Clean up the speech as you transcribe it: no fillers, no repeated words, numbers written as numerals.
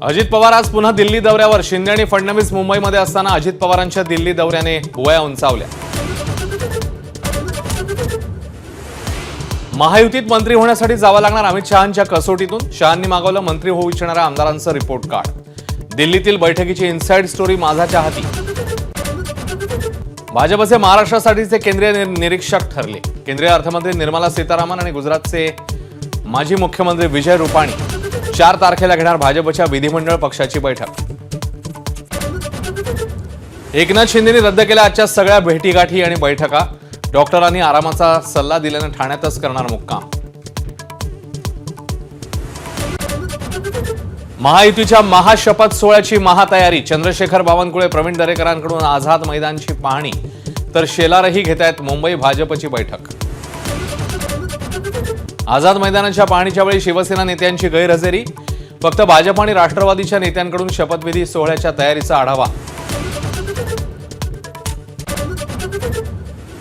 अजित पवार आज पुन्हा दिल्ली दौऱ्यावर. शिंदे आणि फडणवीस मुंबईमध्ये असताना अजित पवारांच्या दिल्ली दौऱ्याने भुवया उंचावल्या. महायुतीत मंत्री होण्यासाठी जावं लागणार अमित शहांच्या कसोटीतून. शहांनी मागवलं मंत्री होऊ इच्छिणाऱ्या आमदारांचं रिपोर्ट कार्ड. दिल्लीतील बैठकीची इनसाइड स्टोरी माझाच्या हाती. भाजपचे महाराष्ट्रासाठीचे केंद्रीय निरीक्षक ठरले. केंद्रीय अर्थमंत्री निर्मला सीतारामन आणि गुजरातचे माजी मुख्यमंत्री विजय रुपाणी 4 तारखेला घेणार भाजपच्या विधिमंडळ पक्षाची बैठक. एकनाथ शिंदेंनी रद्द केल्या आजच्या सगळ्या भेटीगाठी आणि बैठका. डॉक्टरांनी आरामाचा सल्ला दिल्यानं ठाण्यातच करणार मुक्काम. महायुतीच्या महाशपथ सोहळ्याची महातयारी. चंद्रशेखर बावनकुळे, प्रवीण दरेकरांकडून आझाद मैदानची पाहणी तर शेलारही घेतायत मुंबई भाजपची बैठक. आझाद मैदानाच्या पाहणीच्या वेळी शिवसेना नेत्यांची गैरहजेरी. फक्त भाजप आणि राष्ट्रवादीच्या नेत्यांकडून शपथविधी सोहळ्याच्या तयारीचा आढावा.